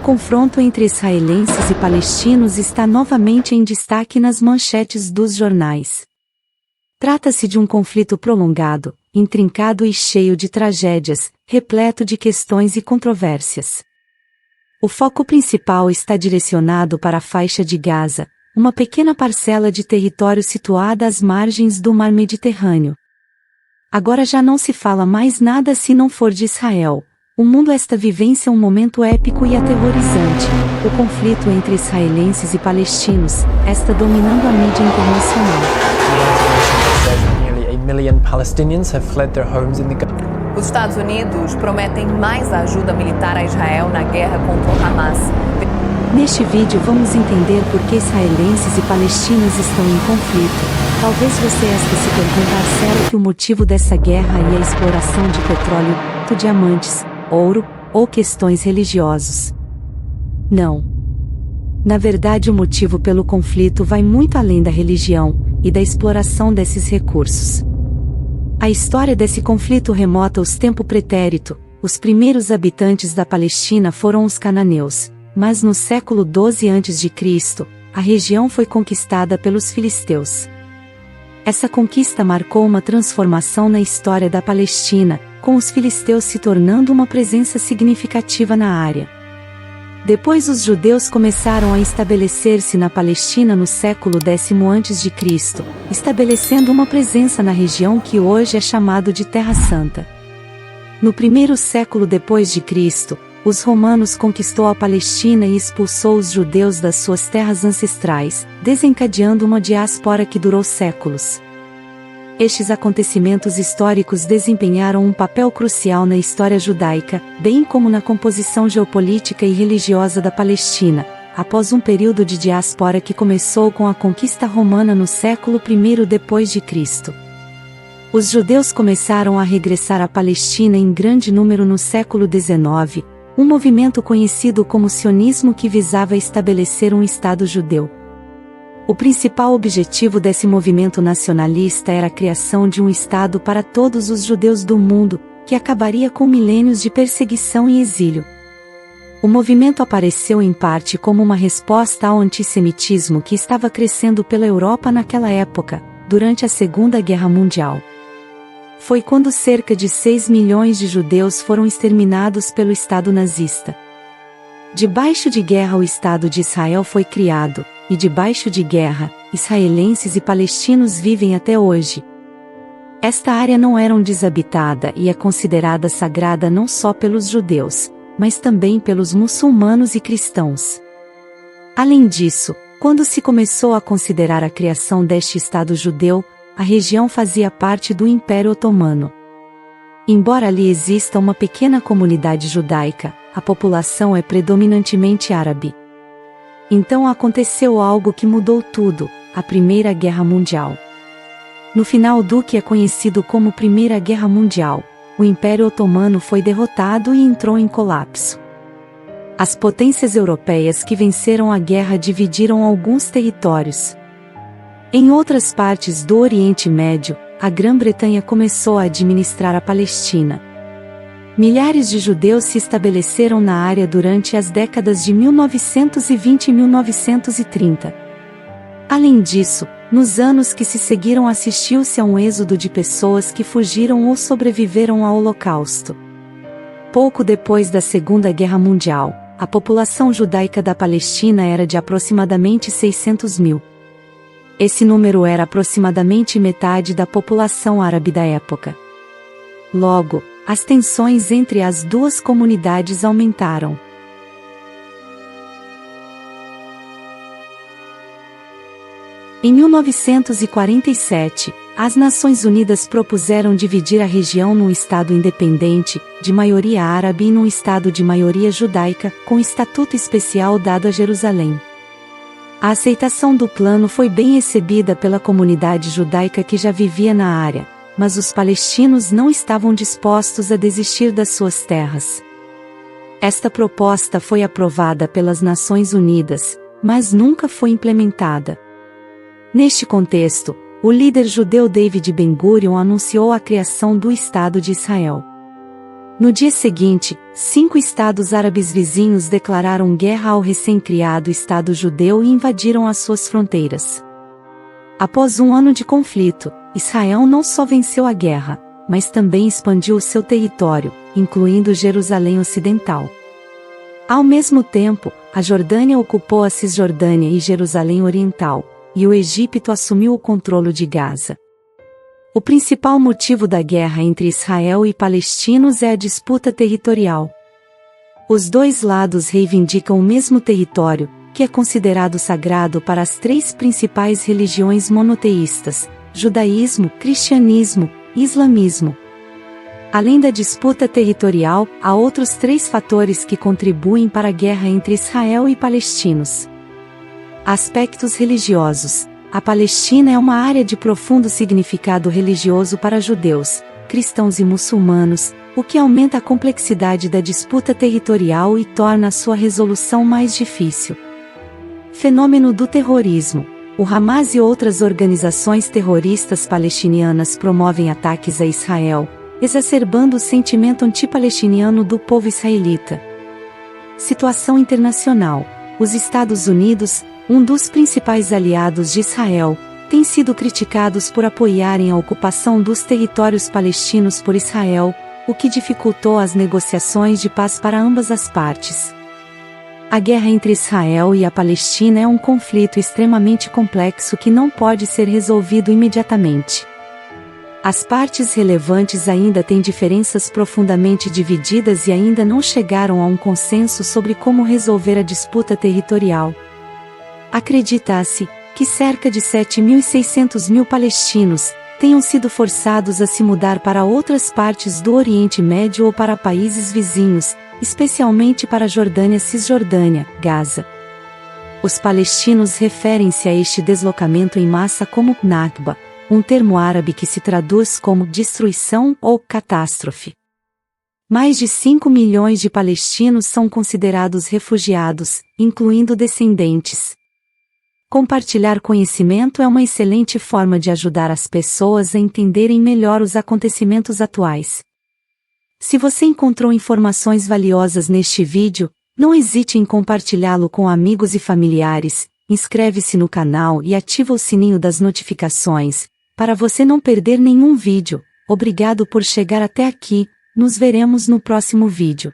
confronto entre israelenses e palestinos está novamente em destaque nas manchetes dos jornais. Trata-se de um conflito prolongado, intrincado e cheio de tragédias, repleto de questões e controvérsias. O foco principal está direcionado para a faixa de Gaza, uma pequena parcela de território situada às margens do Mar Mediterrâneo. Agora já não se fala mais nada se não for de Israel. O mundo está vivência um momento épico e aterrorizante. O conflito entre israelenses e palestinos está dominando a mídia internacional. Nearly 8 million Palestinians have fled their homes in the Gaza. Os Estados Unidos prometem mais ajuda militar a Israel na guerra contra o Hamas. Neste vídeo vamos entender por que israelenses e palestinos estão em conflito. Talvez você esteja se perguntar será que o motivo dessa guerra é a exploração de petróleo, diamantes, ouro, ou questões religiosas. Não. Na verdade o motivo pelo conflito vai muito além da religião, e da exploração desses recursos. A história desse conflito remota aos tempos pretérito. Os primeiros habitantes da Palestina foram os cananeus, mas no século 12 a.C., a região foi conquistada pelos filisteus. Essa conquista marcou uma transformação na história da Palestina, com os filisteus se tornando uma presença significativa na área. Depois os judeus começaram a estabelecer-se na Palestina no século X a.C., estabelecendo uma presença na região que hoje é chamado de Terra Santa. No primeiro século depois de Cristo, os romanos conquistou a Palestina e expulsou os judeus das suas terras ancestrais, desencadeando uma diáspora que durou séculos. Estes acontecimentos históricos desempenharam um papel crucial na história judaica, bem como na composição geopolítica e religiosa da Palestina, após um período de diáspora que começou com a conquista romana no século I depois de Cristo. Os judeus começaram a regressar à Palestina em grande número no século XIX, um movimento conhecido como sionismo que visava estabelecer um Estado judeu. O principal objetivo desse movimento nacionalista era a criação de um Estado para todos os judeus do mundo, que acabaria com milênios de perseguição e exílio. O movimento apareceu em parte como uma resposta ao antissemitismo que estava crescendo pela Europa naquela época, durante a Segunda Guerra Mundial. Foi quando cerca de 6 milhões de judeus foram exterminados pelo Estado nazista. Debaixo de guerra o Estado de Israel foi criado, e debaixo de guerra, israelenses e palestinos vivem até hoje. Esta área não era desabitada e é considerada sagrada não só pelos judeus, mas também pelos muçulmanos e cristãos. Além disso, quando se começou a considerar a criação deste Estado judeu, a região fazia parte do Império Otomano. Embora ali exista uma pequena comunidade judaica, a população é predominantemente árabe. Então aconteceu algo que mudou tudo, a Primeira Guerra Mundial. No final do que é conhecido como Primeira Guerra Mundial, o Império Otomano foi derrotado e entrou em colapso. As potências europeias que venceram a guerra dividiram alguns territórios. Em outras partes do Oriente Médio, a Grã-Bretanha começou a administrar a Palestina. Milhares de judeus se estabeleceram na área durante as décadas de 1920 e 1930. Além disso, nos anos que se seguiram assistiu-se a um êxodo de pessoas que fugiram ou sobreviveram ao Holocausto. Pouco depois da Segunda Guerra Mundial, a população judaica da Palestina era de aproximadamente 600 mil. Esse número era aproximadamente metade da população árabe da época. Logo, as tensões entre as duas comunidades aumentaram. Em 1947, as Nações Unidas propuseram dividir a região num estado independente, de maioria árabe e num estado de maioria judaica, com estatuto especial dado a Jerusalém. A aceitação do plano foi bem recebida pela comunidade judaica que já vivia na área, mas os palestinos não estavam dispostos a desistir das suas terras. Esta proposta foi aprovada pelas Nações Unidas, mas nunca foi implementada. Neste contexto, o líder judeu David Ben-Gurion anunciou a criação do Estado de Israel. No dia seguinte, 5 estados árabes vizinhos declararam guerra ao recém-criado Estado judeu e invadiram as suas fronteiras. Após um ano de conflito, Israel não só venceu a guerra, mas também expandiu o seu território, incluindo Jerusalém Ocidental. Ao mesmo tempo, a Jordânia ocupou a Cisjordânia e Jerusalém Oriental, e o Egito assumiu o controle de Gaza. O principal motivo da guerra entre Israel e palestinos é a disputa territorial. Os dois lados reivindicam o mesmo território, que é considerado sagrado para as 3 principais religiões monoteístas: judaísmo, cristianismo e islamismo. Além da disputa territorial, há outros 3 fatores que contribuem para a guerra entre Israel e palestinos. Aspectos religiosos. A Palestina é uma área de profundo significado religioso para judeus, cristãos e muçulmanos, o que aumenta a complexidade da disputa territorial e torna a sua resolução mais difícil. Fenômeno do terrorismo. O Hamas e outras organizações terroristas palestinianas promovem ataques a Israel, exacerbando o sentimento antipalestiniano do povo israelita. Situação internacional. Os Estados Unidos, um dos principais aliados de Israel, têm sido criticados por apoiarem a ocupação dos territórios palestinos por Israel, o que dificultou as negociações de paz para ambas as partes. A guerra entre Israel e a Palestina é um conflito extremamente complexo que não pode ser resolvido imediatamente. As partes relevantes ainda têm diferenças profundamente divididas e ainda não chegaram a um consenso sobre como resolver a disputa territorial. Acredita-se que cerca de 7.600.000 palestinos tenham sido forçados a se mudar para outras partes do Oriente Médio ou para países vizinhos, especialmente para a Jordânia, Cisjordânia, Gaza. Os palestinos referem-se a este deslocamento em massa como Nakba, um termo árabe que se traduz como destruição ou catástrofe. Mais de 5 milhões de palestinos são considerados refugiados, incluindo descendentes. Compartilhar conhecimento é uma excelente forma de ajudar as pessoas a entenderem melhor os acontecimentos atuais. Se você encontrou informações valiosas neste vídeo, não hesite em compartilhá-lo com amigos e familiares, inscreve-se no canal e ativa o sininho das notificações, para você não perder nenhum vídeo. Obrigado por chegar até aqui, nos veremos no próximo vídeo.